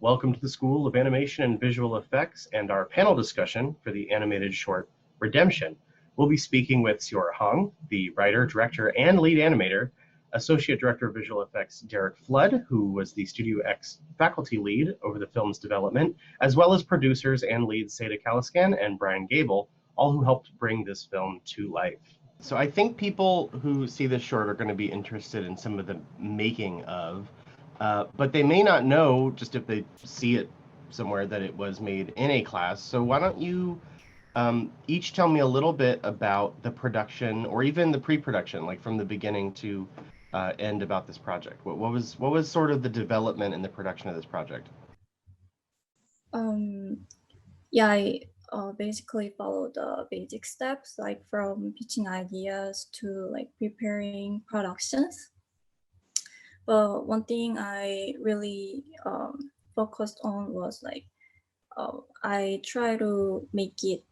Welcome to the School of Animation and Visual Effects and our panel discussion for the animated short Redemption. We'll be speaking with Seora Hong, the writer, director, and lead animator, Associate Director of Visual Effects Derek Flood, who was the StudioX faculty lead over the film's development, as well as producers and leads Seda Caliskan and Gabel, all who helped bring this film to life. So I think people who see this short are going to be interested in some of the making of, but they may not know, just if they see it somewhere, that it was made in a class. So why don't you each tell me a little bit about the production, or even the pre-production, like from the beginning to end, about this project. What was sort of the development and the production of this project? Yeah, I basically follow the basic steps, like from pitching ideas to like preparing productions. But one thing I really focused on was like I try to make it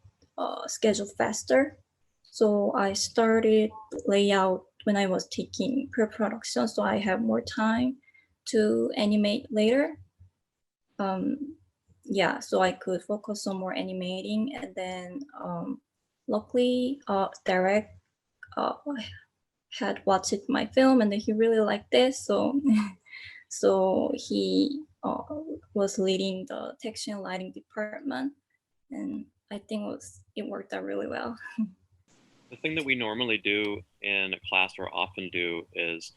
schedule faster. So I started layout when I was taking pre-production, so I have more time to animate later. Yeah, so I could focus on more animating, and then luckily Derek had watched my film and he really liked this, so so he was leading the texture and lighting department, and I think it worked out really well. The thing that we normally do in a class, or often do, is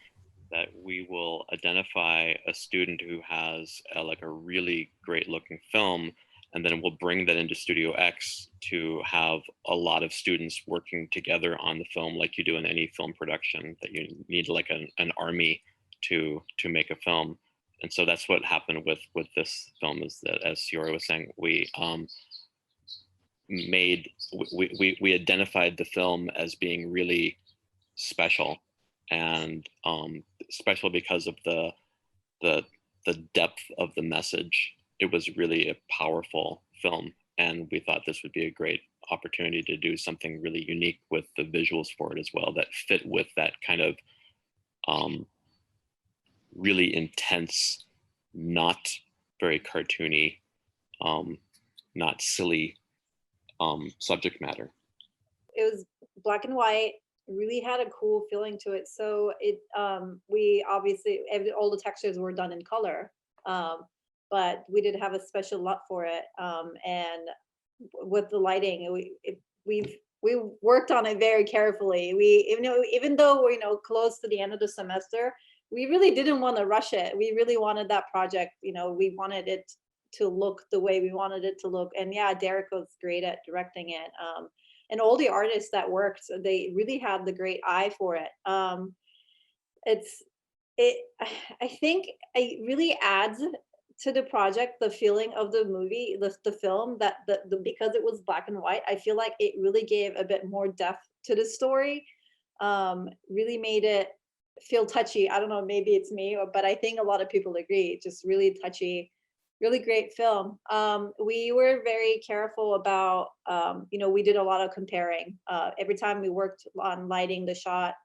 that we will identify a student who has like a really great looking film, and then we'll bring that into StudioX to have a lot of students working together on the film, like you do in any film production, that you need like an army to make a film. And so that's what happened with this film, is that, as Seora was saying, we identified the film as being really special, and special because of the depth of the message. It was really a powerful film, and we thought this would be a great opportunity to do something really unique with the visuals for it as well, that fit with that kind of really intense, not very cartoony, not silly subject matter. It was black and white, really had a cool feeling to it. So it we obviously, all the textures were done in color, but we did have a special LUT for it, and with the lighting, we worked on it very carefully. Even though we're close to the end of the semester, we really didn't want to rush it. We really wanted that project, we wanted it to look the way we wanted it to look. And yeah, Derek was great at directing it. And all the artists that worked, they really had the great eye for it. I think it really adds to the project the feeling of the movie, the film, that because it was black and white, I feel like it really gave a bit more depth to the story. Really made it feel touchy. I don't know, maybe it's me, but I think a lot of people agree. Just really touchy, really great film. We were very careful about, we did a lot of comparing. Every time we worked on lighting the shot,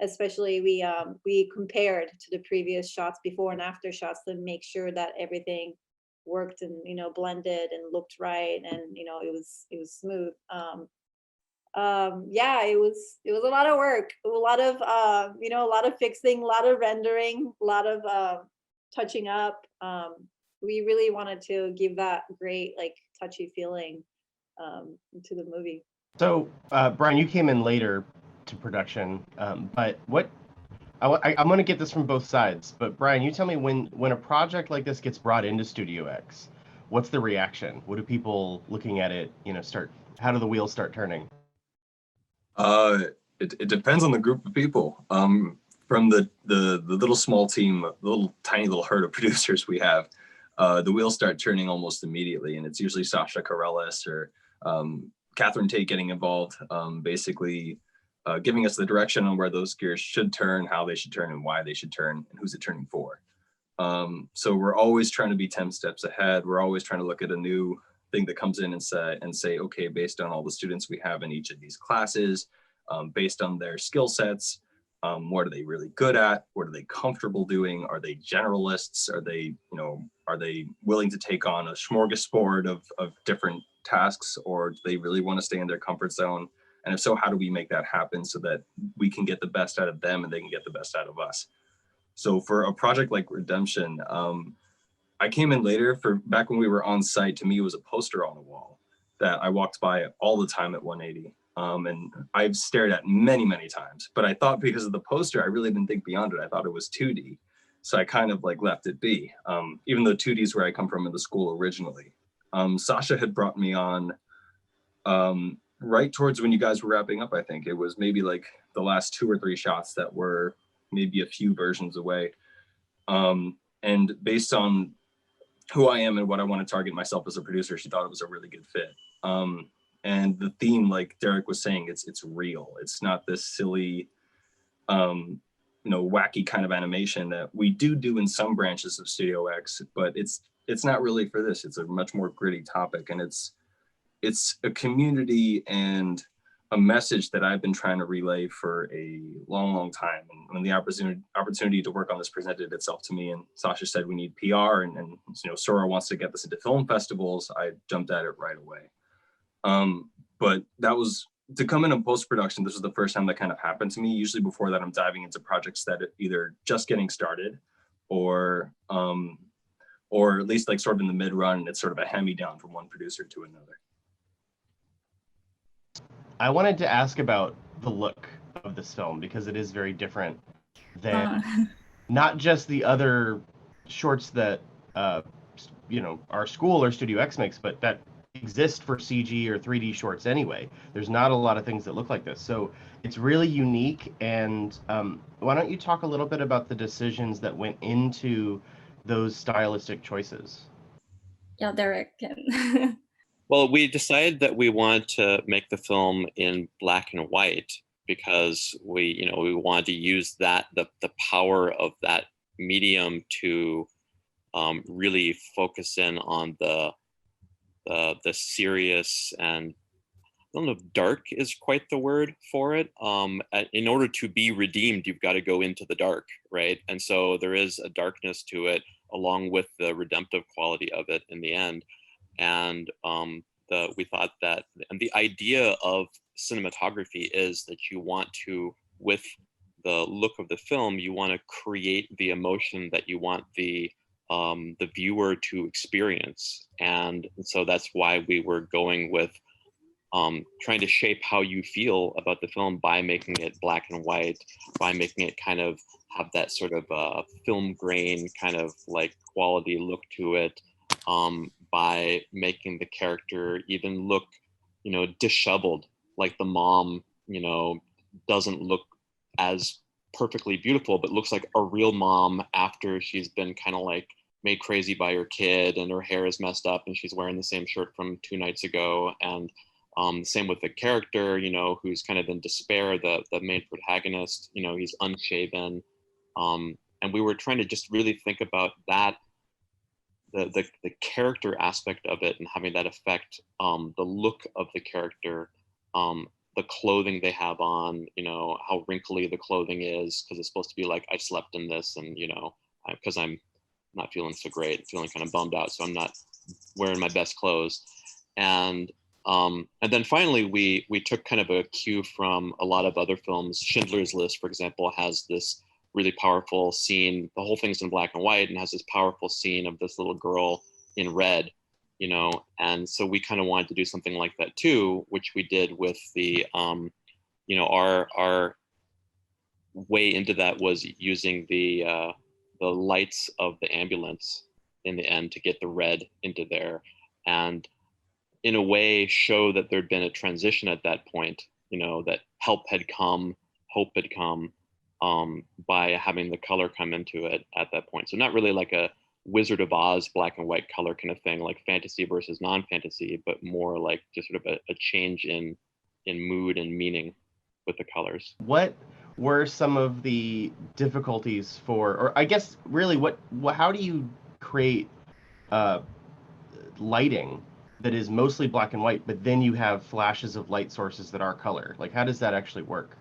especially, we compared to the previous shots, before and after shots, to make sure that everything worked and blended and looked right, and it was smooth. Yeah, it was a lot of work, a lot of a lot of fixing, a lot of rendering, a lot of touching up. We really wanted to give that great, like, touchy feeling to the movie. So Brian, you came in later to production, but I'm going to get this from both sides, but Brian, you tell me, when a project like this gets brought into StudioX, what's the reaction? What do people looking at it, how do the wheels start turning? It depends on the group of people. From the little small team, the tiny little herd of producers we have, the wheels start turning almost immediately, and it's usually Sasha Corellis or Catherine Tate getting involved, basically giving us the direction on where those gears should turn, how they should turn, and why they should turn, and who's it turning for. So we're always trying to be 10 steps ahead. We're always trying to look at a new thing that comes in and say, okay, based on all the students we have in each of these classes, based on their skill sets, What are they really good at? What are they comfortable doing? Are they generalists? Are they, are they willing to take on a smorgasbord of different tasks, or do they really want to stay in their comfort zone? And if so, how do we make that happen so that we can get the best out of them and they can get the best out of us? So for a project like Redemption, I came in later. For back when we were on site, to me, it was a poster on the wall that I walked by all the time at 180. And I've stared at many, many times, but I thought because of the poster, I really didn't think beyond it. I thought it was 2D. So I kind of like left it be, even though 2D is where I come from in the school originally. Sasha had brought me on right towards when you guys were wrapping up. I think it was maybe like the last 2 or 3 shots that were maybe a few versions away. And based on who I am and what I want to target myself as a producer, she thought it was a really good fit. And the theme, like Derek was saying, it's real. It's not this silly, wacky kind of animation that we do in some branches of StudioX, but it's not really for this. It's a much more gritty topic, and it's a community and a message that I've been trying to relay for a long, long time. And when the opportunity to work on this presented itself to me, and Sasha said we need PR, and Seora wants to get this into film festivals, I jumped at it right away. But that was, to come in post-production, this was the first time that kind of happened to me. Usually before that, I'm diving into projects that are either just getting started or at least like sort of in the mid-run, and it's sort of a hand-me-down from one producer to another. I wanted to ask about the look of this film, because it is very different than not just the other shorts that our school or StudioX makes, but that exist for CG or 3D shorts anyway. There's not a lot of things that look like this, so it's really unique. And why don't you talk a little bit about the decisions that went into those stylistic choices? Yeah, Derek can. Well, we decided that we wanted to make the film in black and white because we wanted to use that, the power of that medium to really focus in on the serious, and I don't know if dark is quite the word for it. In order to be redeemed, you've got to go into the dark, right? And so there is a darkness to it, along with the redemptive quality of it in the end. And we thought that, and the idea of cinematography is that you want to, with the look of the film, you want to create the emotion that you want the viewer to experience. And so that's why we were going with trying to shape how you feel about the film by making it black and white, by making it kind of have that sort of film grain kind of like quality look to it, by making the character even look, disheveled, like the mom, doesn't look as perfectly beautiful, but looks like a real mom after she's been kind of like made crazy by her kid, and her hair is messed up and she's wearing the same shirt from 2 nights ago. And same with the character, who's kind of in despair, the main protagonist, he's unshaven. And we were trying to just really think about that, the character aspect of it, and having that affect the look of the character, the clothing they have on, how wrinkly the clothing is, because it's supposed to be like, I slept in this, and because I'm not feeling so great, feeling kind of bummed out, so I'm not wearing my best clothes. And then finally we took kind of a cue from a lot of other films. Schindler's List, for example, has this really powerful scene. The whole thing's in black and white and has this powerful scene of this little girl in red, and so we kind of wanted to do something like that too, which we did with the our way into that was using the lights of the ambulance in the end to get the red into there, and in a way show that there'd been a transition at that point, that help had come, hope had come, by having the color come into it at that point. So not really like a Wizard of Oz black and white color kind of thing, like fantasy versus non-fantasy, but more like just sort of a change in mood and meaning with the colors. What were some of the difficulties or I guess really how do you create lighting that is mostly black and white, but then you have flashes of light sources that are color? Like, how does that actually work?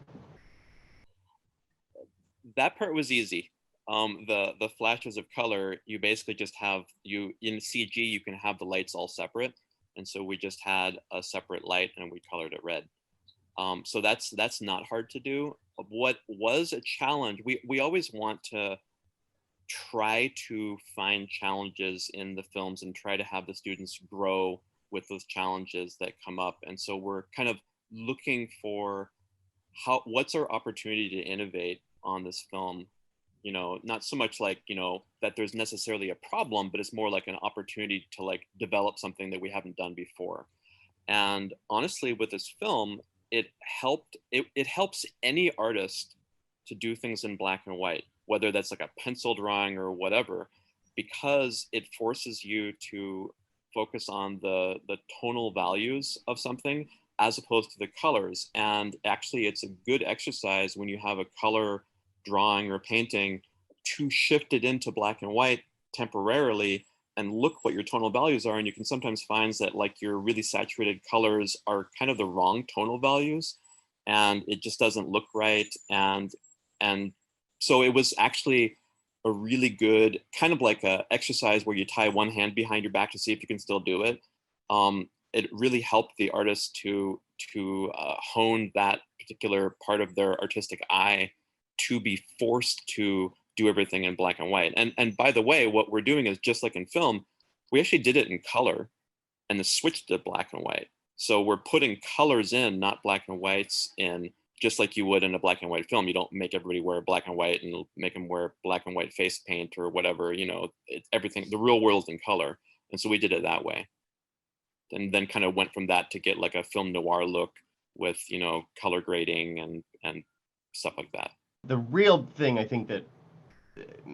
that part was easy. The flashes of color, you basically just have, in CG, you can have the lights all separate. And so we just had a separate light and we colored it red. So that's not hard to do. What was a challenge, we always want to try to find challenges in the films and try to have the students grow with those challenges that come up. And so we're kind of looking for what's our opportunity to innovate on this film. You know, not so much like, you know, that there's necessarily a problem, but it's more like an opportunity to like develop something that we haven't done before. And honestly, with this film, it helps any artist to do things in black and white, whether that's like a pencil drawing or whatever, because it forces you to focus on the tonal values of something as opposed to the colors. And actually, it's a good exercise when you have a color drawing or painting to shift it into black and white temporarily and look what your tonal values are. And you can sometimes find that like your really saturated colors are kind of the wrong tonal values and it just doesn't look right. And so it was actually a really good kind of like a exercise where you tie one hand behind your back to see if you can still do it. It really helped the artist to hone that particular part of their artistic eye to be forced to do everything in black and white. And by the way, what we're doing is just like in film, we actually did it in color and then switched to black and white. So we're putting colors in, not black and whites in, just like you would in a black and white film. You don't make everybody wear black and white and make them wear black and white face paint or whatever, you know, everything, the real world's in color. And so we did it that way. And then kind of went from that to get like a film noir look with, you know, color grading and stuff like that. The real thing I think that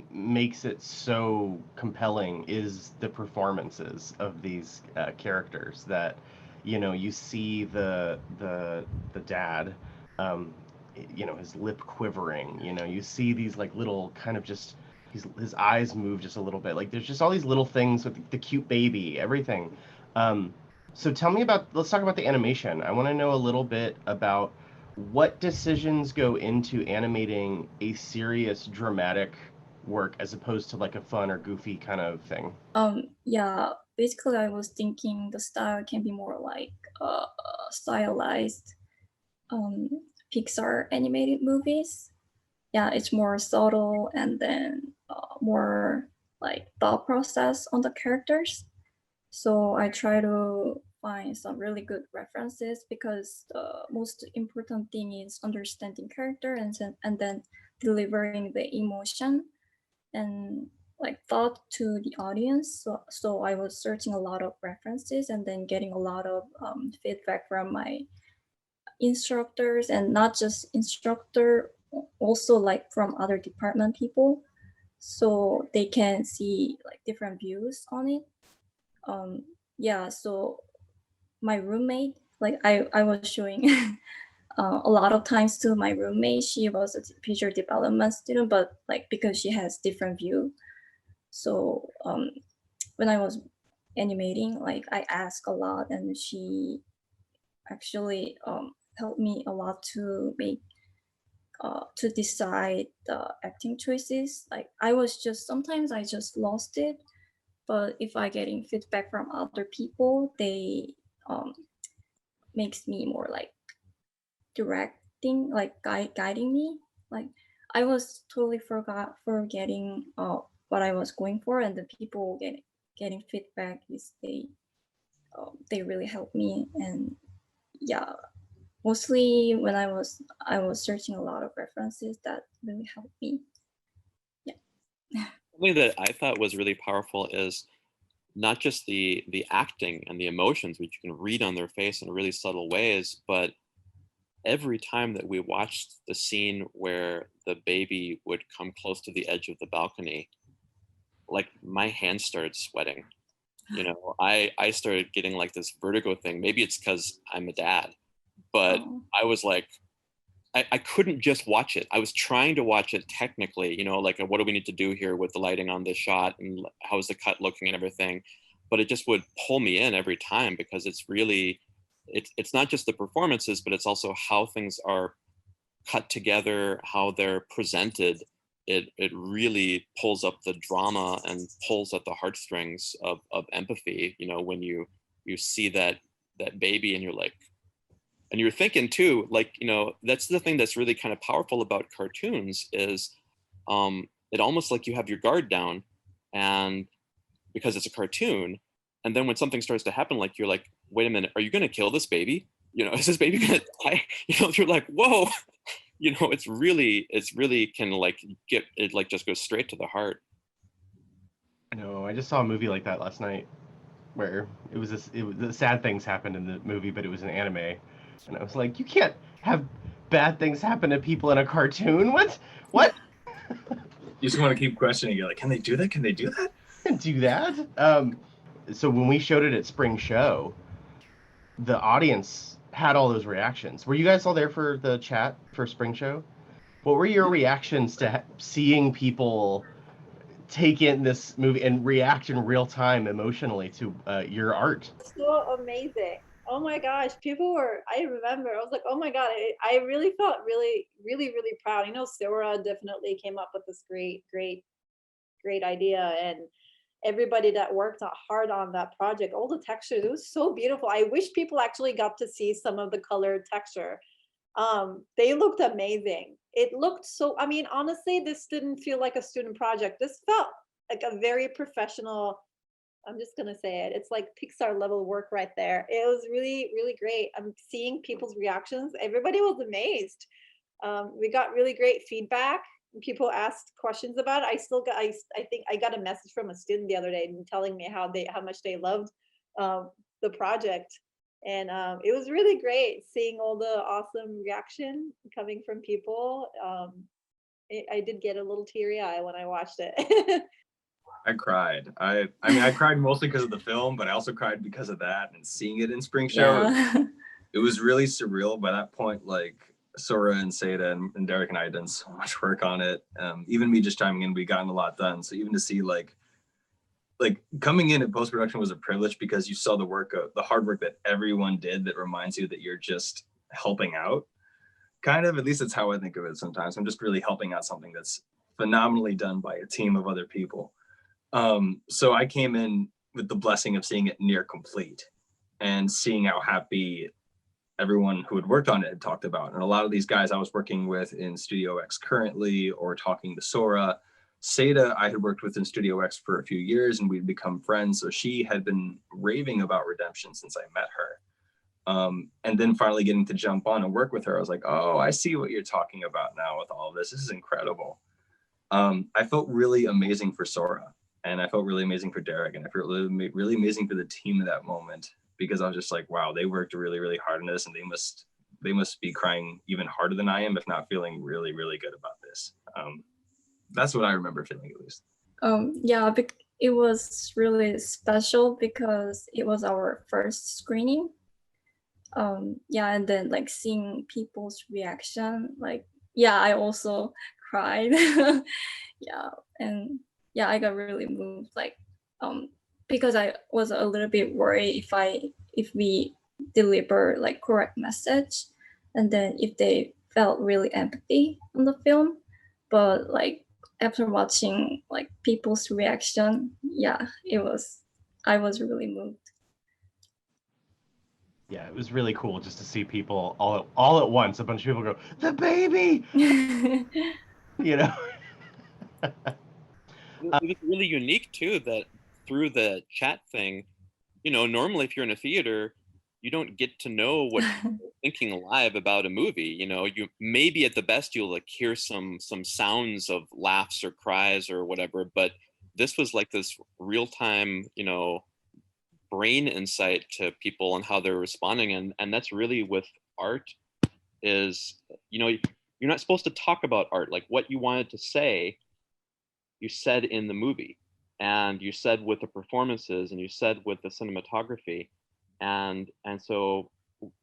makes it so compelling is the performances of these characters. That, you know, you see the dad, you know, his lip quivering, you know, you see these like little kind of just his eyes move just a little bit, like there's just all these little things with the cute baby, everything. So tell me let's talk about the animation. I want to know a little bit about what decisions go into animating a serious dramatic work as opposed to like a fun or goofy kind of thing. Yeah, basically I was thinking the style can be more like stylized Pixar animated movies. Yeah, it's more subtle and then more like thought process on the characters. So I try to find some really good references because the most important thing is understanding character and then delivering the emotion and like thought to the audience. So I was searching a lot of references and then getting a lot of feedback from my instructors, and not just instructor, also like from other department people, so they can see like different views on it. Yeah, so my roommate, like I was showing a lot of times to my roommate. She was a feature development student, but like because she has different view. So when I was animating, like I asked a lot, and she actually helped me a lot to make to decide the acting choices. Like I was just sometimes I just lost it, but if I getting feedback from other people, they makes me more like directing, like guiding me. Like I was totally forgetting what I was going for, and the people getting feedback is they really helped me. And yeah, mostly when I was searching a lot of references that really helped me. Yeah. Something that I thought was really powerful is not just the acting and the emotions, which you can read on their face in really subtle ways, but every time that we watched the scene where the baby would come close to the edge of the balcony, like my hands started sweating. You know, I started getting like this vertigo thing. Maybe it's because I'm a dad, but I was like, I couldn't just watch it. I was trying to watch it technically, you know, like what do we need to do here with the lighting on this shot and how is the cut looking and everything. But it just would pull me in every time because it's really, it's not just the performances, but it's also how things are cut together, how they're presented, it really pulls up the drama and pulls at the heartstrings of empathy. You know, when you see that baby and you're like, and you're thinking too, like, you know, that's the thing that's really kind of powerful about cartoons is it almost like you have your guard down, and because it's a cartoon, and then when something starts to happen, like you're like, wait a minute, are you going to kill this baby? You know, is this baby going to die? You know, you're like, whoa. You know, it's really can like get it, like just goes straight to the heart. No, I just saw a movie like that last night, where the sad things happened in the movie, but it was an anime, and I was like, you can't have bad things happen to people in a cartoon. What? You just want to keep questioning. You're like, can they do that? Can they do that? Can't do that. So when we showed it at Spring Show, the audience had all those reactions. Were you guys all there for the chat for Spring Show? What were your reactions to seeing people take in this movie and react in real time emotionally to your art? So amazing. Oh my gosh, people were, I remember, I was like, oh my God, I really felt really, really, really proud. You know, Seora definitely came up with this great idea, and everybody that worked hard on that project, all the textures, it was so beautiful. I wish people actually got to see some of the colored texture. They looked amazing. It looked so, I mean, honestly, this didn't feel like a student project. This felt like a very professional, I'm just gonna say it. It's like Pixar level work right there. It was really, really great. I'm seeing people's reactions. Everybody was amazed. We got really great feedback. People asked questions about it. I think I got a message from a student the other day telling me how much they loved the project. And it was really great seeing all the awesome reaction coming from people. I did get a little teary-eyed when I watched it. I cried. I mean, I cried mostly because of the film, but I also cried because of that and seeing it in Spring Show. Yeah. It was really surreal by that point. Like Sora and Seda and Derek and I had done so much work on it. Even me just chiming in, we gotten a lot done. So even to see like coming in at post-production was a privilege, because you saw the hard work that everyone did that reminds you that you're just helping out. Kind of, at least that's how I think of it sometimes. I'm just really helping out something that's phenomenally done by a team of other people. So I came in with the blessing of seeing it near complete and seeing how happy everyone who had worked on it had talked about. And a lot of these guys I was working with in StudioX currently, or talking to Sora. Seda, I had worked with in StudioX for a few years and we'd become friends. So she had been raving about Redemption since I met her. And then finally getting to jump on and work with her, I was like, oh, I see what you're talking about now with all of this. This is incredible. I felt really amazing for Sora, and I felt really amazing for Derek, and I felt really amazing for the team at that moment, because I was just like, wow, they worked really, really hard on this, and they must be crying even harder than I am, if not feeling really, really good about this. That's what I remember feeling, at least. Yeah, it was really special because it was our first screening. Yeah, and then like seeing people's reaction, like, yeah, I also cried. Yeah, and yeah, I got really moved, like, because I was a little bit worried if we deliver like correct message, and then if they felt really empathy on the film. But like after watching like people's reaction, yeah, I was really moved. Yeah, it was really cool just to see people all at once. A bunch of people go, the baby, you know. It was really unique too that through the chat thing, you know, normally if you're in a theater, you don't get to know what people are thinking live about a movie. You know, you maybe at the best you'll like hear some sounds of laughs or cries or whatever, but this was like this real time, you know, brain insight to people and how they're responding. And that's really with art is, you know, you're not supposed to talk about art. Like what you wanted to say, you said in the movie, and you said with the performances, and you said with the cinematography, and so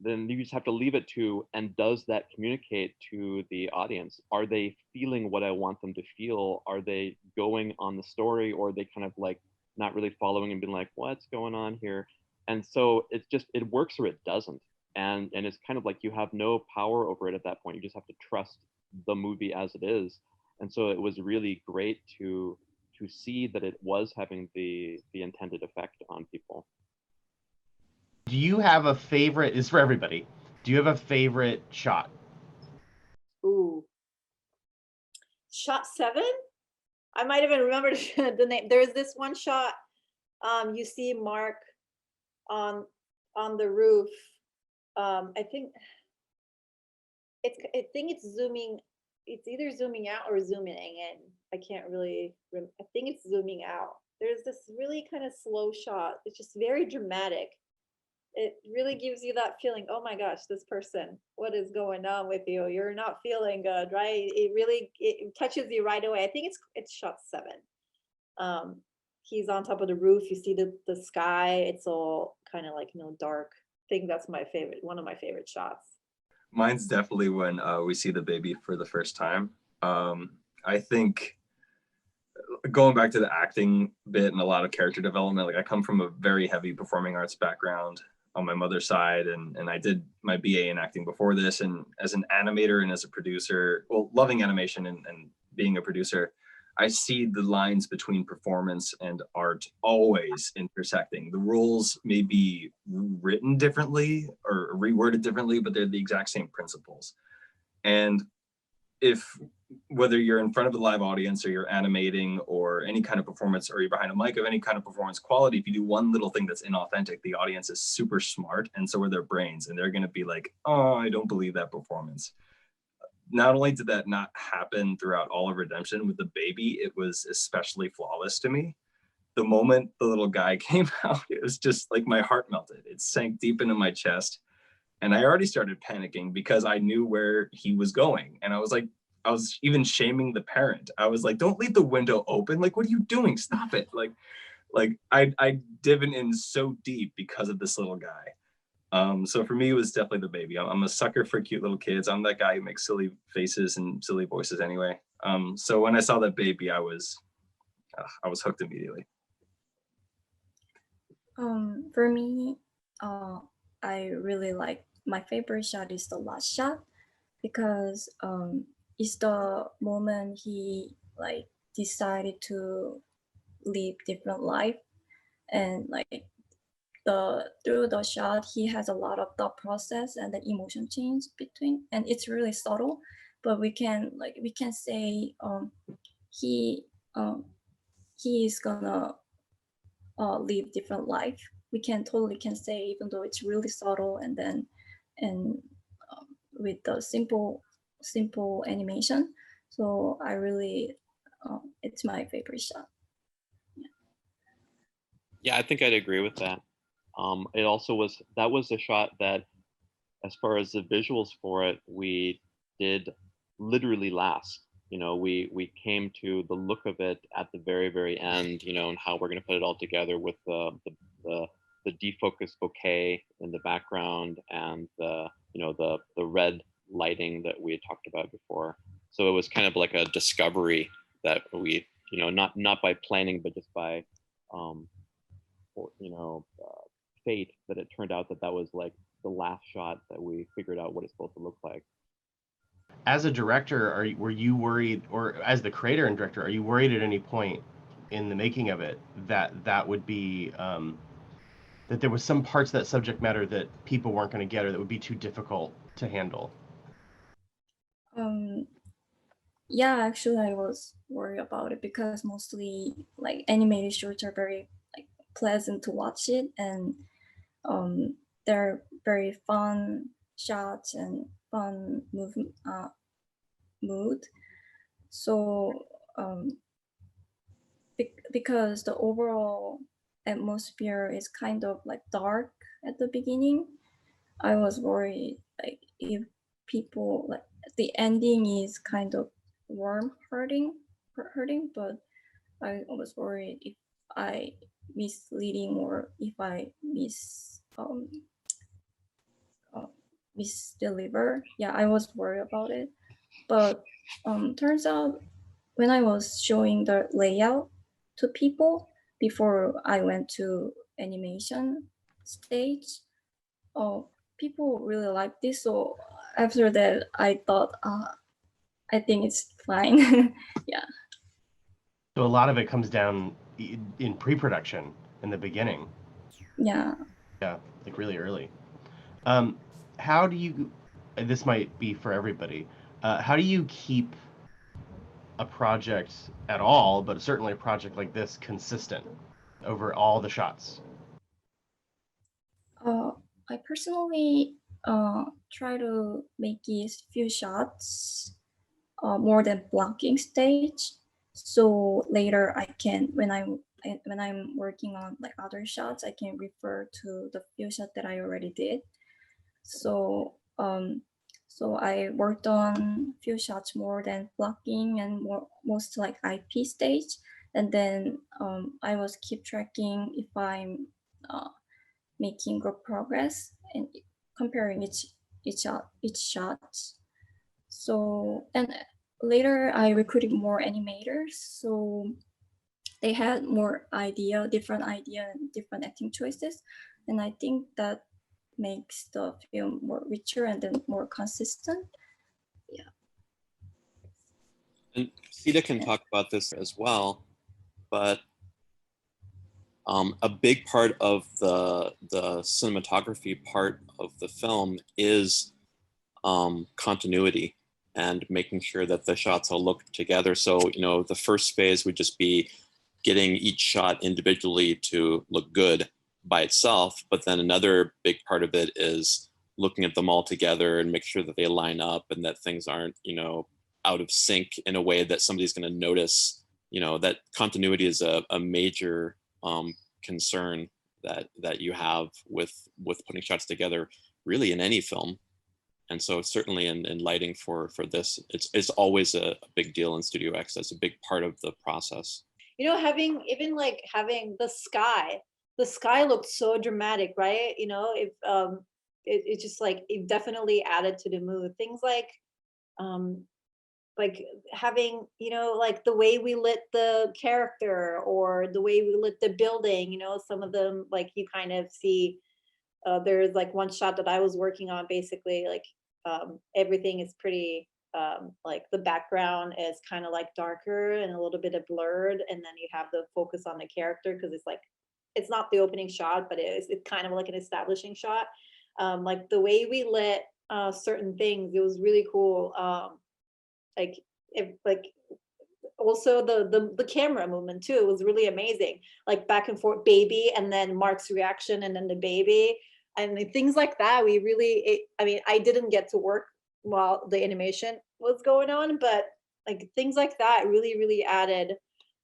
then you just have to leave it to, and does that communicate to the audience? Are they feeling what I want them to feel? Are they going on the story, or are they kind of like not really following and being like, what's going on here? And so it's just, it works or it doesn't. and it's kind of like you have no power over it at that point. You just have to trust the movie as it is. And so it was really great to see that it was having the intended effect on people. Do you have a favorite? Is for everybody. Do you have a favorite shot? Ooh. Shot 7? I might even remember the name. There's this one shot. You see Mark on the roof. I think it's zooming. It's either zooming out or zooming in. I can't really. I think it's zooming out. There's this really kind of slow shot. It's just very dramatic. It really gives you that feeling. Oh my gosh, this person. What is going on with you? You're not feeling good, right? It touches you right away. I think it's shot 7. He's on top of the roof. You see the sky. It's all kind of like, dark. I think that's my favorite. One of my favorite shots. Mine's definitely when we see the baby for the first time. I think going back to the acting bit and a lot of character development, like I come from a very heavy performing arts background on my mother's side, and I did my BA in acting before this. And as an animator and as a producer, well, loving animation and being a producer, I see the lines between performance and art always intersecting. The rules may be written differently or reworded differently, but they're the exact same principles. And whether you're in front of a live audience or you're animating or any kind of performance, or you're behind a mic of any kind of performance quality, if you do one little thing that's inauthentic, the audience is super smart, and so are their brains, and they're going to be like, oh, I don't believe that performance. Not only did that not happen throughout all of Redemption, with the baby, it was especially flawless to me. The moment the little guy came out, it was just like my heart melted. It sank deep into my chest. And I already started panicking because I knew where he was going. And I was even shaming the parent. I was like, don't leave the window open. Like, what are you doing? Stop it. Like I divin in so deep because of this little guy. So for me, it was definitely the baby. I'm a sucker for cute little kids. I'm that guy who makes silly faces and silly voices anyway. So when I saw that baby, I was hooked immediately. For me, I really like, my favorite shot is the last shot, because it's the moment he like decided to live different life, and like through the shot he has a lot of thought process and the emotion change between, and it's really subtle, but we can say he is gonna live different life. We can say, even though it's really subtle, and then with the simple animation. So I really it's my favorite shot. Yeah, I think I'd agree with that. It also was a shot that, as far as the visuals for it, we did literally last. We came to the look of it at the very, very end, and how we're going to put it all together with the defocused bouquet in the background, and the red lighting that we had talked about before. So it was kind of like a discovery that we, not by planning, but just by fate, that it turned out that was like the last shot that we figured out what it's supposed to look like. As a director, were you worried, or as the creator and director, are you worried at any point in the making of it that would be that there was some parts of that subject matter that people weren't going to get, or that would be too difficult to handle? Yeah, actually I was worried about it, because mostly like animated shorts are very like pleasant to watch it, and they're very fun shots and fun mood. So because the overall atmosphere is kind of like dark at the beginning, I was worried like if people, like the ending is kind of warm hurting, but I was worried if I misleading, or if I misdeliver. Yeah, I was worried about it. But turns out, when I was showing the layout to people before I went to animation stage, people really like this. So after that, I thought, I think it's fine. Yeah. So a lot of it comes down in pre-production in the beginning. Yeah. Yeah, like really early. How do you, this might be for everybody, how do you keep a project at all, but certainly a project like this, consistent over all the shots? I personally try to make these few shots more than blocking stage. So later I can, when I'm working on like other shots, I can refer to the few shots that I already did. So so I worked on few shots more than blocking and most like IP stage, and then I was keep tracking if I'm making good progress and comparing each shot. So and later I recruited more animators, so they had more different idea, and different acting choices, and I think that makes the film more richer and then more consistent. Yeah. And Seda can talk about this as well, but a big part of the cinematography part of the film is continuity and making sure that the shots all look together. So, the first phase would just be getting each shot individually to look good by itself. But then another big part of it is looking at them all together and make sure that they line up and that things aren't, out of sync in a way that somebody's going to notice. That continuity is a major concern that you have with putting shots together, really, in any film. And so certainly in lighting for this, it's always a big deal in StudioX. That's a big part of the process. Having the sky looked so dramatic, right? If it just like, it definitely added to the mood. Things like having, like the way we lit the character or the way we lit the building, some of them, like you kind of see, there's like one shot that I was working on, basically like everything is pretty, like the background is kind of like darker and a little bit of blurred, and then you have the focus on the character because it's like, it's not the opening shot, but it's kind of like an establishing shot. Like the way we lit certain things, it was really cool. Also the camera movement too, it was really amazing, like back and forth, baby, and then Mark's reaction, and then the baby, and things like that. We really, I didn't get to work while the animation was going on, but like things like that really added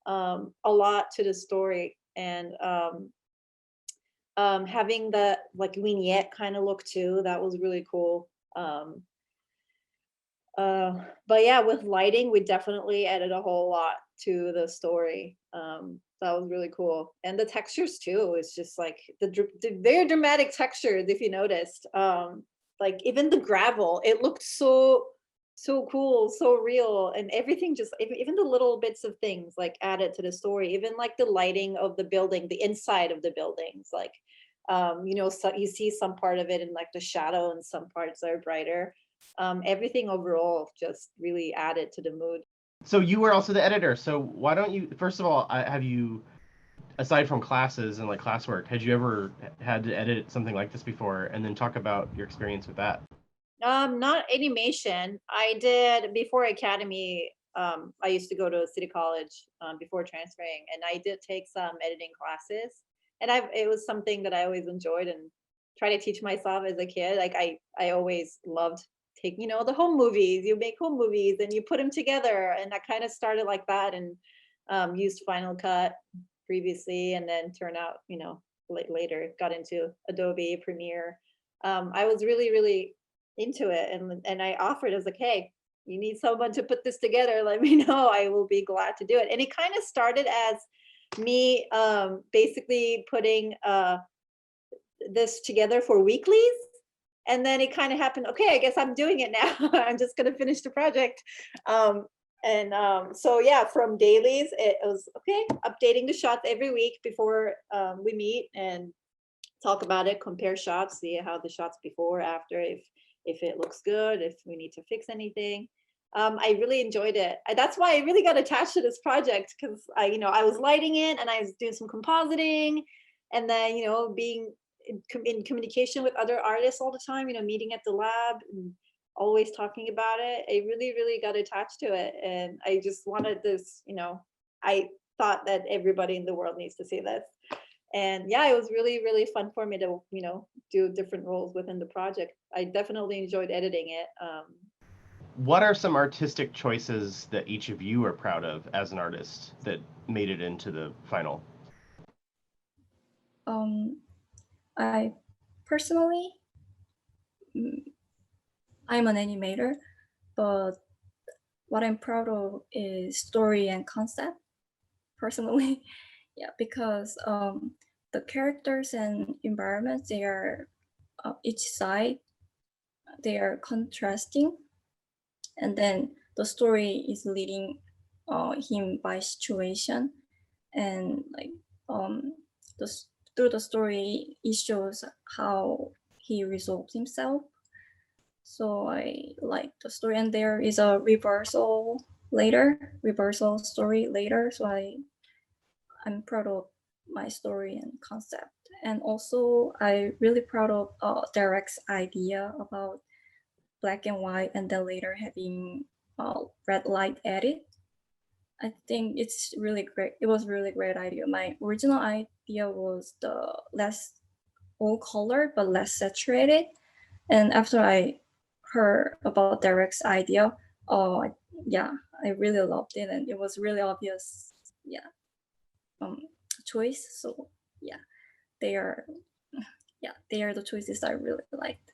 a lot to the story. And having the like vignette kind of look too, that was really cool. But yeah, with lighting, we definitely added a whole lot to the story. That was really cool. And the textures too, it's just like the very dramatic textures, if you noticed. Like even the gravel, it looked so cool, so real, and everything, just even the little bits of things like added to the story. Even like the lighting of the building, the inside of the buildings, like so you see some part of it in like the shadow and some parts are brighter. Everything overall just really added to the mood. So you were also the editor. So why don't you, first of all, have you, aside from classes and like classwork, had you ever had to edit something like this before? And then talk about your experience with that. Not animation. I did before Academy. I used to go to City College before transferring, and I did take some editing classes. And it was something that I always enjoyed and try to teach myself as a kid. Like I always loved taking, the home movies. You make home movies and you put them together, and I kind of started like that, and used Final Cut previously, and then turned out, later got into Adobe Premiere. I was really into it, and I offered. I was like, hey, you need someone to put this together, let me know. I will be glad to do it. And it kind of started as me basically putting this together for weeklies, and then it kind of happened, okay, I guess I'm doing it now. I'm just going to finish the project. So yeah, from dailies, it was okay, updating the shots every week before we meet, and talk about it, compare shots, see how the shots before, after, if it looks good, if we need to fix anything. I really enjoyed it. That's why I really got attached to this project, because I was lighting it and I was doing some compositing, and then being in communication with other artists all the time, meeting at the lab and always talking about it. I really got attached to it, and I just wanted this. I thought that everybody in the world needs to see this. And yeah, it was really fun for me to do different roles within the project. I definitely enjoyed editing it. What are some artistic choices that each of you are proud of as an artist that made it into the final? I personally, I'm an animator, but what I'm proud of is story and concept, personally. Yeah, because the characters and environments, they are each side, they are contrasting, and then the story is leading him by situation, and like through the story, it shows how he resolves himself. So I like the story, and there is a reversal story later. So I'm proud of my story and concept. And also I really proud of Derek's idea about black and white, and then later having red light added. I think it's really great. It was really great idea. My original idea was the less all color but less saturated. And after I heard about Derek's idea, yeah, I really loved it, and it was really obvious, yeah, choice. So yeah, they are the choices I really liked.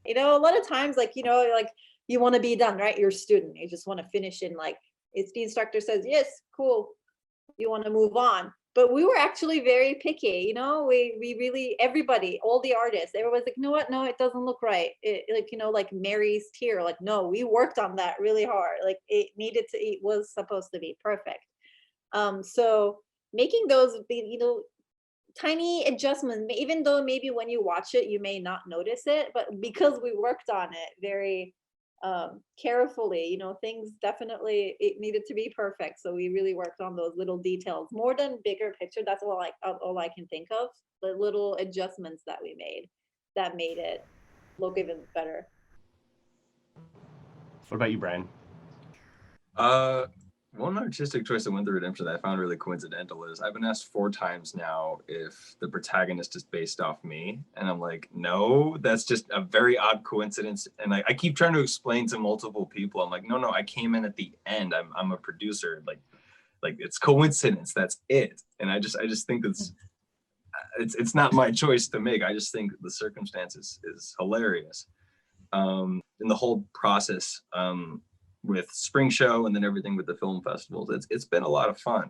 A lot of times, like you want to be done, right? You're a student, you just want to finish in, like, if the instructor says yes, cool, you want to move on. But we were actually very picky, we really, everybody, all the artists, everyone's like, you know what, no, it doesn't look right. Like Mary's tear, like, no, we worked on that really hard. Like it was supposed to be perfect. So making those, tiny adjustments, even though maybe when you watch it, you may not notice it, but because we worked on it very carefully, things definitely, it needed to be perfect. So we really worked on those little details more than bigger picture. That's all I can think of, the little adjustments that we made that made it look even better. What about you, Brian? One artistic choice that went through Redemption that I found really coincidental is I've been asked 4 times now if the protagonist is based off me. And I'm like, no, that's just a very odd coincidence. And I keep trying to explain to multiple people. I'm like, no, I came in at the end. I'm a producer. Like it's coincidence. That's it. And I just think it's not my choice to make. I just think the circumstances is hilarious. In the whole process, with Spring Show and then everything with the film festivals, it's been a lot of fun,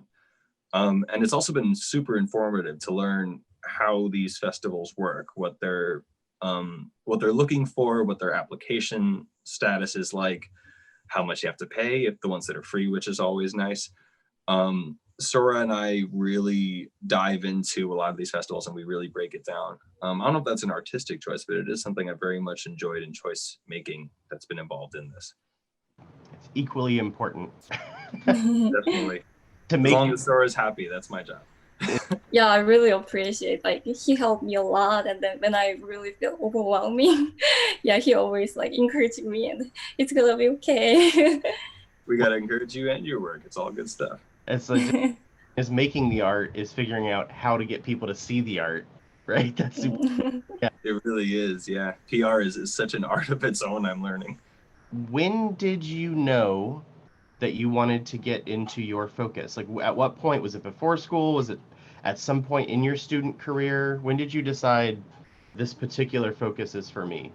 and it's also been super informative to learn how these festivals work, what they're looking for, what their application status is like, how much you have to pay, if the ones that are free, which is always nice. Seora and I really dive into a lot of these festivals and we really break it down. I don't know if that's an artistic choice, but it is something I very much enjoyed in choice making that's been involved in this. It's equally important. Definitely. To as make long as Seora's happy, that's my job. Yeah, I really appreciate, like, he helped me a lot, and then when I really feel overwhelming, yeah, he always like encouraged me, and it's gonna be okay. We gotta encourage you and your work. It's all good stuff. It's like is making the art is figuring out how to get people to see the art, right? That's super, yeah. It really is, yeah. PR is such an art of its own, I'm learning. When did you know that you wanted to get into your focus? Like, at what point? Was it before school? Was it at some point in your student career? When did you decide this particular focus is for me?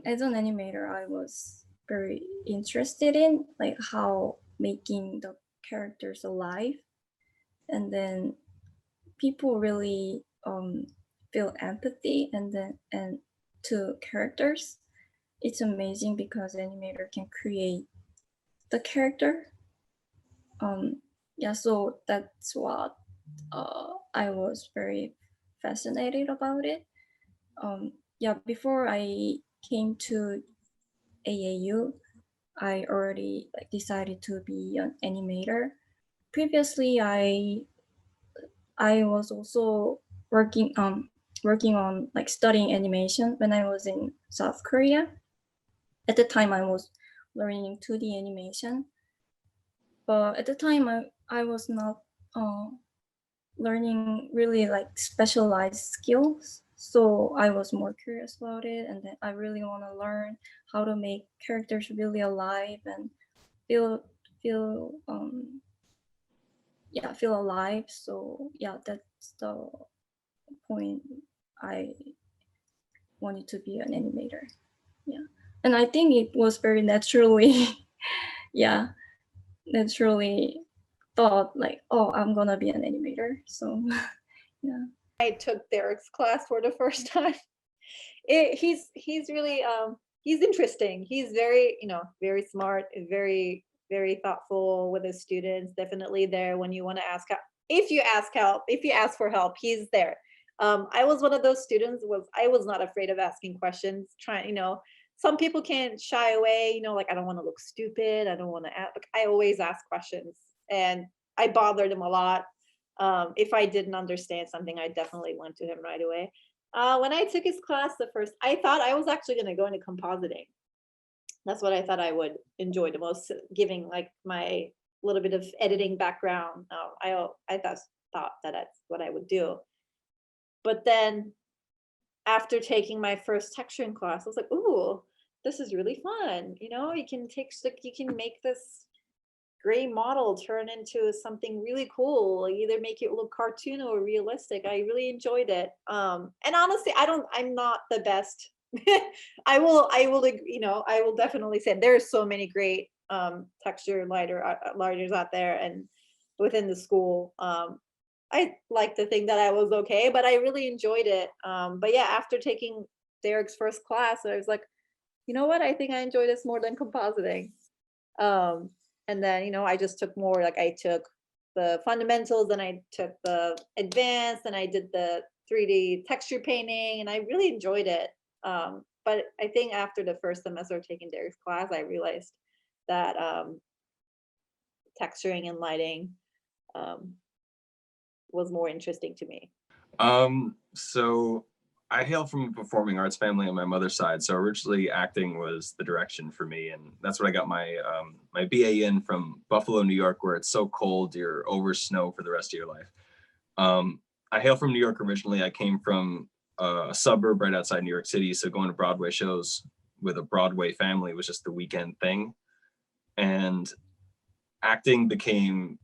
As an animator, I was very interested in like how making the characters alive, and then people really feel empathy and to characters. It's amazing because animator can create the character. Yeah, so that's what I was very fascinated about it. Yeah, before I came to AAU, I already like decided to be an animator. Previously, I was also working on like studying animation when I was in South Korea. At the time, I was learning 2D animation, but at the time I was not learning really like specialized skills. So I was more curious about it, and then I really want to learn how to make characters really alive and feel feel alive. So yeah, that's the point. I wanted to be an animator. Yeah, and I think it was very naturally, yeah, naturally thought like, oh, I'm gonna be an animator. So yeah. I took Derek's class for the first time. He's really he's interesting. He's very, you know, very smart, very thoughtful with his students. Definitely there when you want to ask help. If you ask for help, he's there. I was one of those students I was not afraid of asking questions. Trying, you know, some people can't shy away. You know, like I don't want to look stupid. I don't want to ask. Like, I always ask questions, and I bothered him a lot. If I didn't understand something, I definitely went to him right away. When I took his class I thought I was actually going to go into compositing. That's what I thought I would enjoy the most, giving like my little bit of editing background. I thought that that's what I would do. But then after taking my first texturing class, I was like, ooh, this is really fun. You know, you can make this gray model turn into something really cool, either make it look cartoon or realistic. I really enjoyed it. And honestly, I'm not the best. I will, you know, I will definitely say there's so many great texture lighters out there and within the school. I like to think that I was okay, but I really enjoyed it. But yeah, after taking Derek's first class, I was like, you know what? I think I enjoy this more than compositing. And then, you know, I just took more, like I took the fundamentals, then I took the advanced, and I did the 3D texture painting, and I really enjoyed it. But I think after the first semester of taking Derek's class, I realized that texturing and lighting was more interesting to me. So I hail from a performing arts family on my mother's side. So originally acting was the direction for me. And that's what I got my my BA in from Buffalo, New York, where it's so cold, you're over snow for the rest of your life. I hail from New York originally. I came from a suburb right outside New York City. So going to Broadway shows with a Broadway family was just the weekend thing. And acting became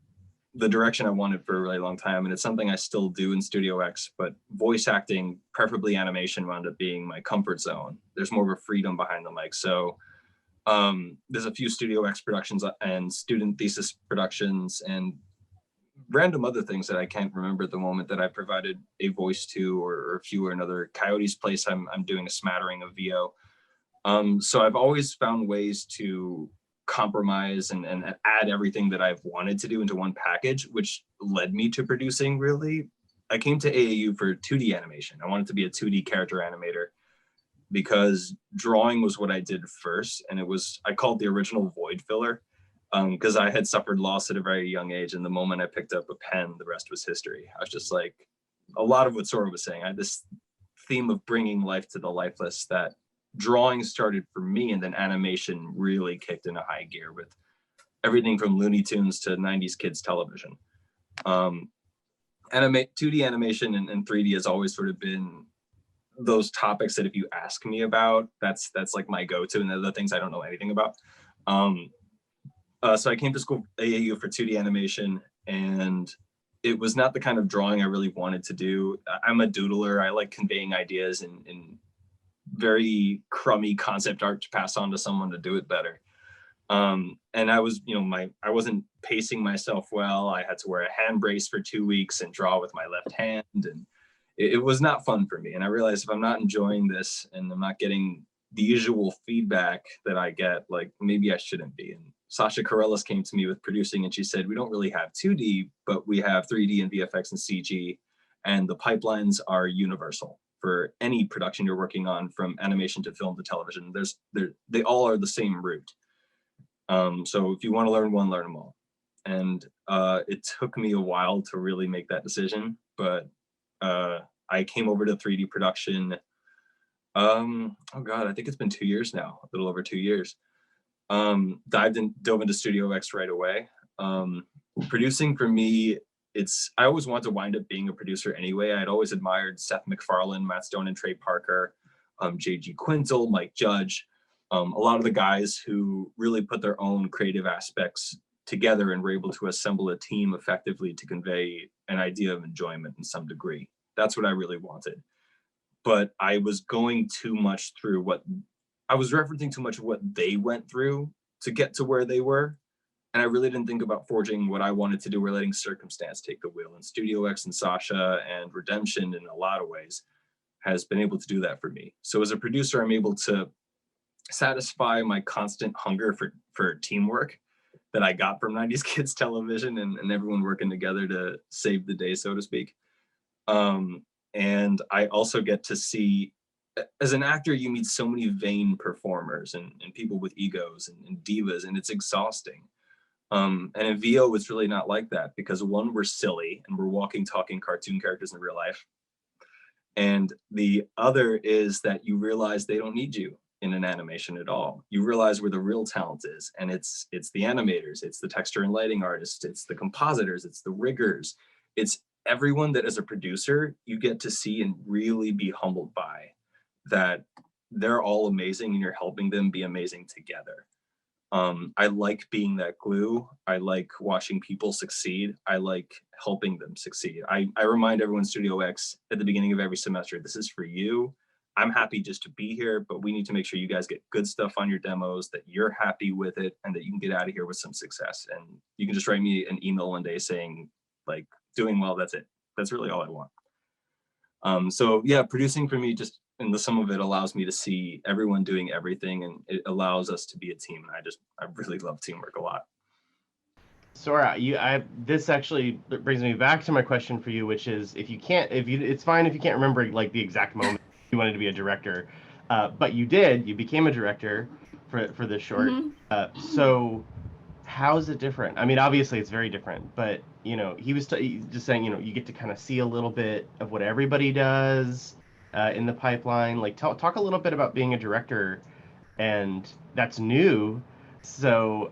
the direction I wanted for a really long time. And it's something I still do in StudioX, but voice acting, preferably animation, wound up being my comfort zone. There's more of a freedom behind the mic. So there's a few StudioX productions and student thesis productions and random other things that I can't remember at the moment that I provided a voice to, or a few, or another Coyote's Place. I'm doing a smattering of VO. So I've always found ways to compromise and add everything that I've wanted to do into one package, which led me to producing. Really, I came to AAU for 2D animation. I wanted to be a 2D character animator because drawing was what I did first, and I called the original void filler because I had suffered loss at a very young age, and the moment I picked up a pen, the rest was history. I was just like, a lot of what Seora was saying. I had this theme of bringing life to the lifeless that drawing started for me, and then animation really kicked into high gear with everything from Looney Tunes to 90s kids television. 2D animation and 3D has always sort of been those topics that if you ask me about, that's like my go-to, and the things I don't know anything about. So I came to school AAU for 2D animation, and it was not the kind of drawing I really wanted to do. I'm a doodler. I like conveying ideas in very crummy concept art to pass on to someone to do it better. And I was, I wasn't pacing myself well. I had to wear a hand brace for 2 weeks and draw with my left hand, and it was not fun for me. And I realized if I'm not enjoying this and I'm not getting the usual feedback that I get, like maybe I shouldn't be. And Sasha Corellis came to me with producing, and she said, we don't really have 2D, but we have 3D and VFX and CG. And the pipelines are universal for any production you're working on, from animation to film to television. They all are the same route. So if you want to learn one, learn them all. And it took me a while to really make that decision, but I came over to 3D production. Oh God, I think it's been 2 years now, a little over 2 years. Dove into StudioX right away. Producing for me, I always wanted to wind up being a producer anyway. I'd always admired Seth MacFarlane, Matt Stone, and Trey Parker, J.G. Quintel, Mike Judge, a lot of the guys who really put their own creative aspects together and were able to assemble a team effectively to convey an idea of enjoyment in some degree. That's what I really wanted. But I was going too much through I was referencing too much of what they went through to get to where they were. And I really didn't think about forging what I wanted to do, or letting circumstance take the wheel. And StudioX and Sasha and Redemption, in a lot of ways, has been able to do that for me. So as a producer, I'm able to satisfy my constant hunger for teamwork that I got from 90s Kids television and everyone working together to save the day, so to speak. And I also get to see, as an actor, you meet so many vain performers and people with egos and divas, and it's exhausting. And in VO, it's really not like that, because one, we're silly and we're walking, talking cartoon characters in real life. And the other is that you realize they don't need you in an animation at all. You realize where the real talent is, and it's the animators, it's the texture and lighting artists, it's the compositors, it's the riggers, it's everyone that as a producer you get to see and really be humbled by, that they're all amazing and you're helping them be amazing together. I like being that glue. I like watching people succeed. I like helping them succeed. I remind everyone StudioX at the beginning of every semester, this is for you. I'm happy just to be here, but we need to make sure you guys get good stuff on your demos, that you're happy with it, and that you can get out of here with some success. And you can just write me an email one day saying, like, doing well, that's it. That's really all I want. So yeah, producing for me, just in the sum of it, allows me to see everyone doing everything, and it allows us to be a team. And I really love teamwork a lot. Seora, this actually brings me back to my question for you, which is, it's fine if you can't remember like the exact moment you wanted to be a director, but you became a director for this short. Mm-hmm. So how's it different? I mean, obviously it's very different, but he was just saying, you get to kind of see a little bit of what everybody does in the pipeline. Like, talk a little bit about being a director, and that's new. So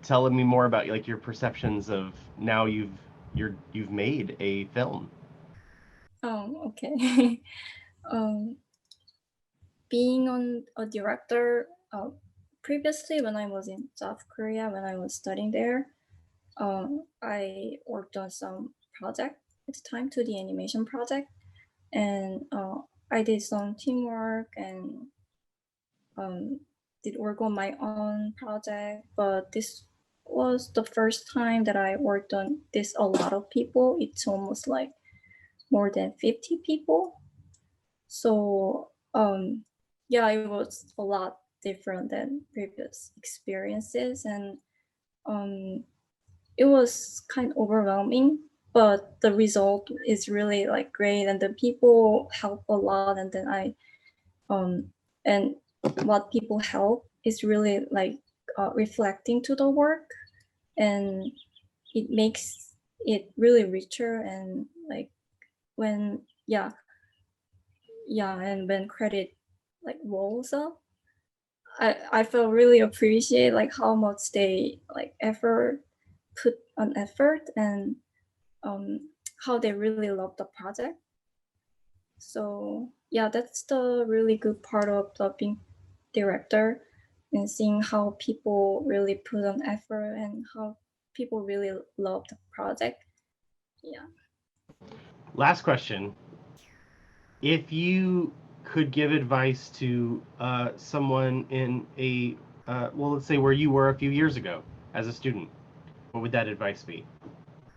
tell me more about like your perceptions of now you've made a film. Oh, okay. Being a director, previously when I was in South Korea, when I was studying there, I worked on some project at the time, 2D animation project, and I did some teamwork and did work on my own project. But this was the first time that I worked on this a lot of people. It's almost like more than 50 people. So yeah, it was a lot different than previous experiences, and it was kind of overwhelming, but the result is really like great, and the people help a lot. And then and what people help is really like reflecting to the work, and it makes it really richer. And like when and when credit like rolls up, I feel really appreciate like how much they like put an effort, and how they really love the project. So yeah, that's the really good part of the being director, and seeing how people really put an effort and how people really love the project. Yeah. Last question. If you could give advice to someone in let's say where you were a few years ago as a student, what would that advice be?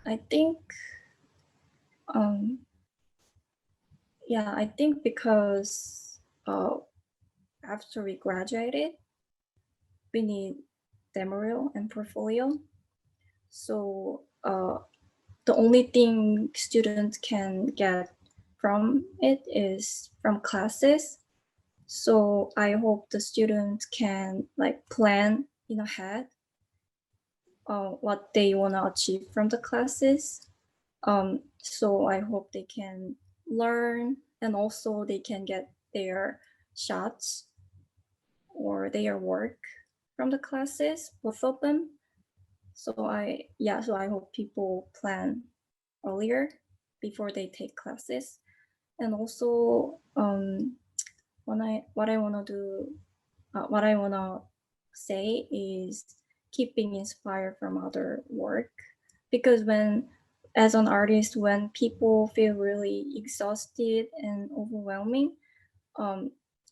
I think because after we graduated, we need demo reel and portfolio. So the only thing students can get from it is from classes. So I hope the students can like plan in ahead what they want to achieve from the classes. So I hope they can learn, and also they can get their shots or their work from the classes, both of them. So I hope people plan earlier before they take classes. And also what I want to say is keep being inspired from other work, because as an artist, when people feel really exhausted and overwhelming,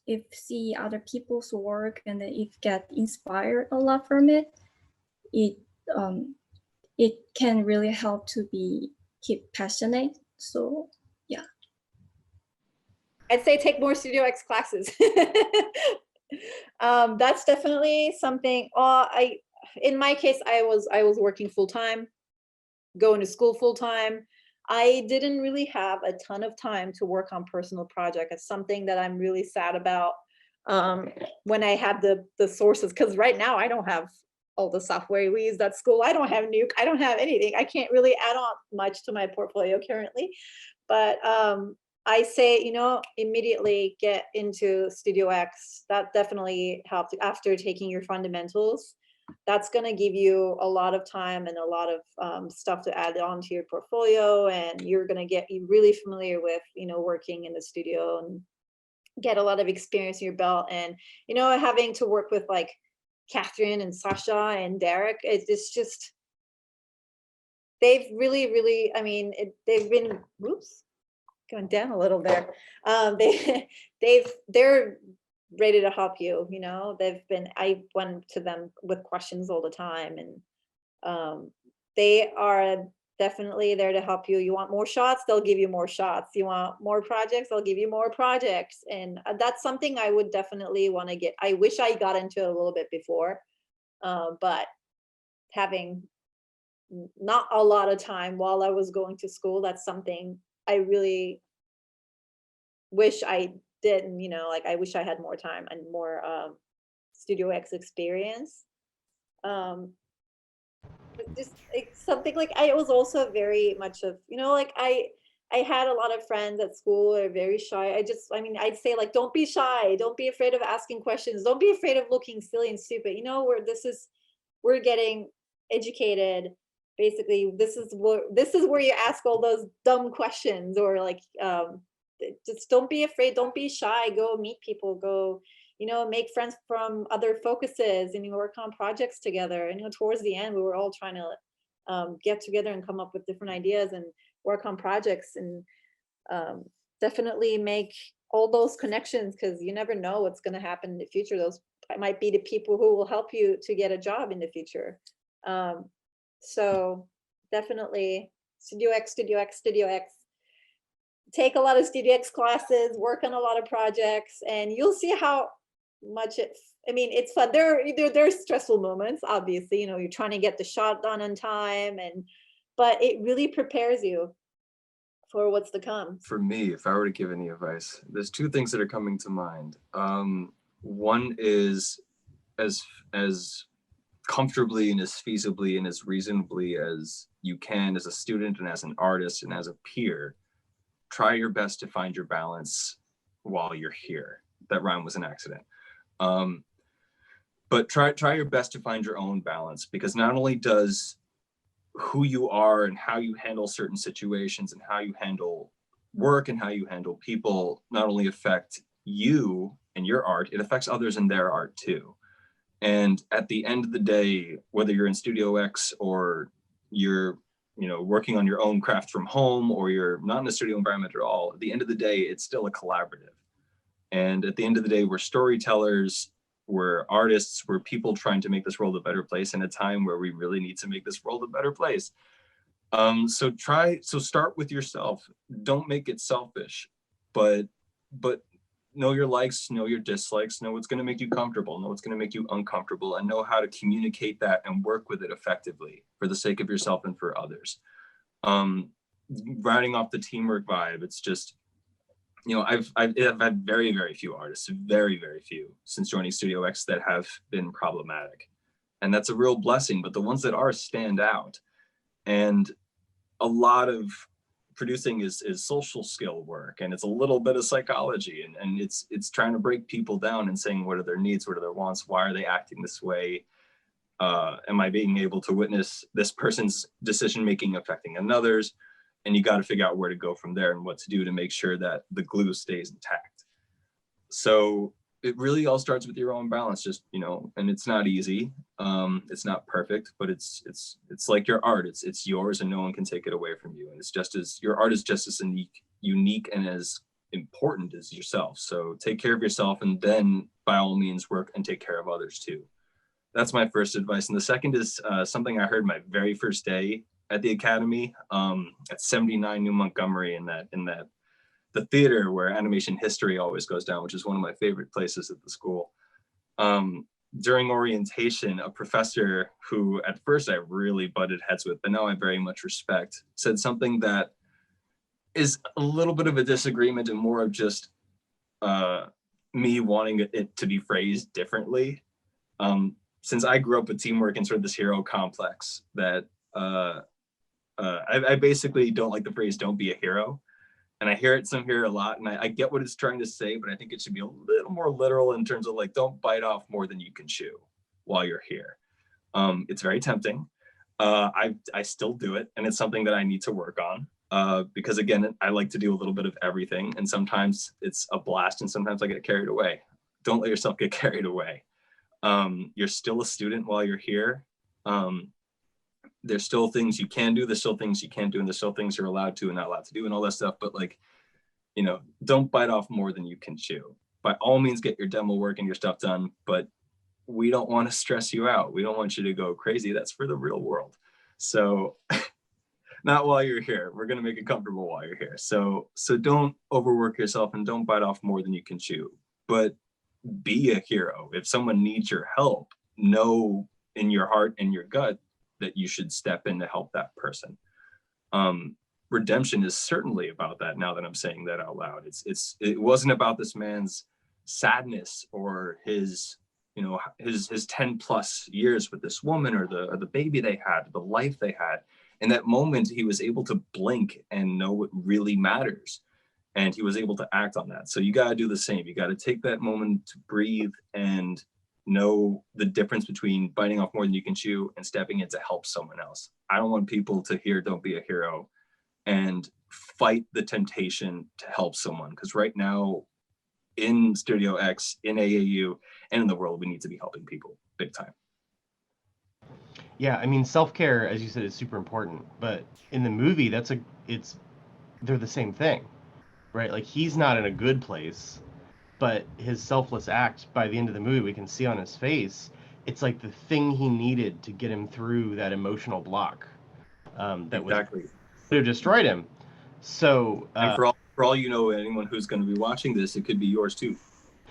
if see other people's work and then if get inspired a lot from it, it can really help to keep passionate. So yeah. I'd say take more StudioX classes. That's definitely something. In my case, I was working full time, going to school full time. I didn't really have a ton of time to work on personal projects. It's something that I'm really sad about. When I had the sources, because right now I don't have all the software we used at school. I don't have Nuke. I don't have anything. I can't really add on much to my portfolio currently. But I say, immediately get into StudioX. That definitely helped after taking your fundamentals. That's going to give you a lot of time and a lot of stuff to add on to your portfolio. And you're going to get really familiar with, working in the studio and get a lot of experience in your belt. And, having to work with like Catherine and Sasha and Derek, it's just, they've really, they've been, whoops, going down a little there. They're ready to help you. I went to them with questions all the time, and they are definitely there to help you. You want more shots, they'll give you more shots. You want more projects, they'll give you more projects. And that's something I would definitely want to get. I wish I got into it a little bit before, but having not a lot of time while I was going to school, that's something I really wish I did. And, I wish I had more time and more StudioX experience. Just something like I was also very much of, I had a lot of friends at school who are very shy. I'd say like, don't be shy. Don't be afraid of asking questions. Don't be afraid of looking silly and stupid. We're getting educated. Basically, this is where you ask all those dumb questions, or like, just don't be afraid. Don't be shy. Go meet people. Go, make friends from other focuses, and you work on projects together. And towards the end, we were all trying to get together and come up with different ideas and work on projects, and definitely make all those connections, because you never know what's going to happen in the future. Those might be the people who will help you to get a job in the future. So definitely StudioX. Take a lot of StudioX classes, work on a lot of projects, and you'll see how much it's fun. There's stressful moments, obviously, you're trying to get the shot done on time, but it really prepares you for what's to come. For me, if I were to give any advice, there's two things that are coming to mind. One is as comfortably and as feasibly and as reasonably as you can as a student and as an artist and as a peer, try your best to find your balance while you're here. That rhyme was an accident. But try your best to find your own balance, because not only does who you are and how you handle certain situations and how you handle work and how you handle people not only affect you and your art, it affects others and their art too. And at the end of the day, whether you're in StudioX or you're working on your own craft from home, or you're not in a studio environment at all, at the end of the day, it's still a collaborative. And at the end of the day, we're storytellers, we're artists, we're people trying to make this world a better place in a time where we really need to make this world a better place. So start with yourself. Don't make it selfish, but know your likes, know your dislikes, know what's going to make you comfortable, know what's going to make you uncomfortable, and know how to communicate that and work with it effectively for the sake of yourself and for others. Riding off the teamwork vibe, it's just, you know, I've had very, very few artists, very, very few since joining StudioX that have been problematic. And that's a real blessing, but the ones that are stand out. And a lot of producing is social skill work, and it's a little bit of psychology, and it's trying to break people down and saying, what are their needs, what are their wants, why are they acting this way? Am I being able to witness this person's decision making affecting another's? And you got to figure out where to go from there and what to do to make sure that the glue stays intact. So it really all starts with your own balance, just, you know, and it's not easy. It's not perfect, but it's like your art. It's yours, and no one can take it away from you. And it's just as your art is just as unique and as important as yourself. So take care of yourself, and then by all means work and take care of others too. That's my first advice. And the second is something I heard my very first day at the Academy at 79 New Montgomery, in the theater where animation history always goes down, which is one of my favorite places at the school. During orientation, a professor who at first I really butted heads with, but now I very much respect, said something that is a little bit of a disagreement and more of just me wanting it to be phrased differently. Since I grew up with teamwork and sort of this hero complex, that I basically don't like the phrase "don't be a hero," and I hear it here a lot, and I get what it's trying to say, but I think it should be a little more literal in terms of like, don't bite off more than you can chew while you're here. It's very tempting. I still do it, and it's something that I need to work on because again, I like to do a little bit of everything, and sometimes it's a blast, and sometimes I get carried away. Don't let yourself get carried away. You're still a student while you're here. There's still things you can do, there's still things you can't do, and there's still things you're allowed to and not allowed to do and all that stuff. But like, you know, don't bite off more than you can chew. By all means, get your demo work and your stuff done, but we don't want to stress you out. We don't want you to go crazy. That's for the real world. So not while you're here. We're going to make it comfortable while you're here. So don't overwork yourself and don't bite off more than you can chew, but be a hero. If someone needs your help, know in your heart and your gut that you should step in to help that person. Redemption is certainly about that. Now that I'm saying that out loud, it wasn't about this man's sadness or his 10 plus years with this woman, or the baby they had, the life they had. In that moment, he was able to blink and know what really matters. And he was able to act on that. So you got to do the same. You got to take that moment to breathe and know the difference between biting off more than you can chew and stepping in to help someone else. I don't want people to hear "don't be a hero" and fight the temptation to help someone, because right now in StudioX, in AAU, and in the world, we need to be helping people big time. Yeah, I mean, self-care, as you said, is super important, but in the movie, they're the same thing, right? Like, he's not in a good place, but his selfless act, by the end of the movie, we can see on his face, it's like the thing he needed to get him through that emotional block that would have destroyed him. So, and for all you know, anyone who's going to be watching this, it could be yours too.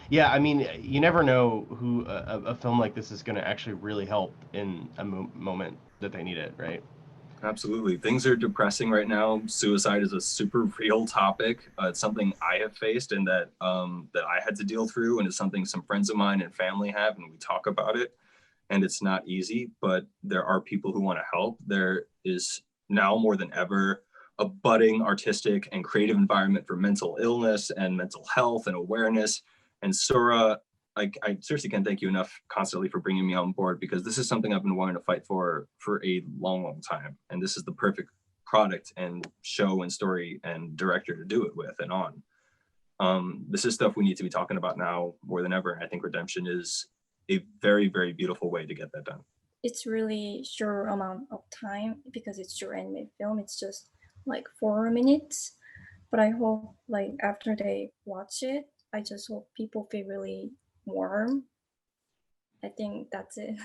Yeah, I mean, you never know who a film like this is going to actually really help in a moment that they need it, right? Absolutely. Things are depressing right now. Suicide is a super real topic. It's something I have faced and that I had to deal through, and it's something some friends of mine and family have, and we talk about it. And it's not easy, but there are people who want to help. There is now more than ever a budding artistic and creative environment for mental illness and mental health and awareness. And Seora, I seriously can't thank you enough constantly for bringing me on board, because this is something I've been wanting to fight for a long, long time. And this is the perfect product and show and story and director to do it with and on. This is stuff we need to be talking about now more than ever. And I think Redemption is a very, very beautiful way to get that done. It's really short amount of time because it's short animated film. It's just like 4 minutes. But I hope like after they watch it, I just hope people feel really warm. I think that's it.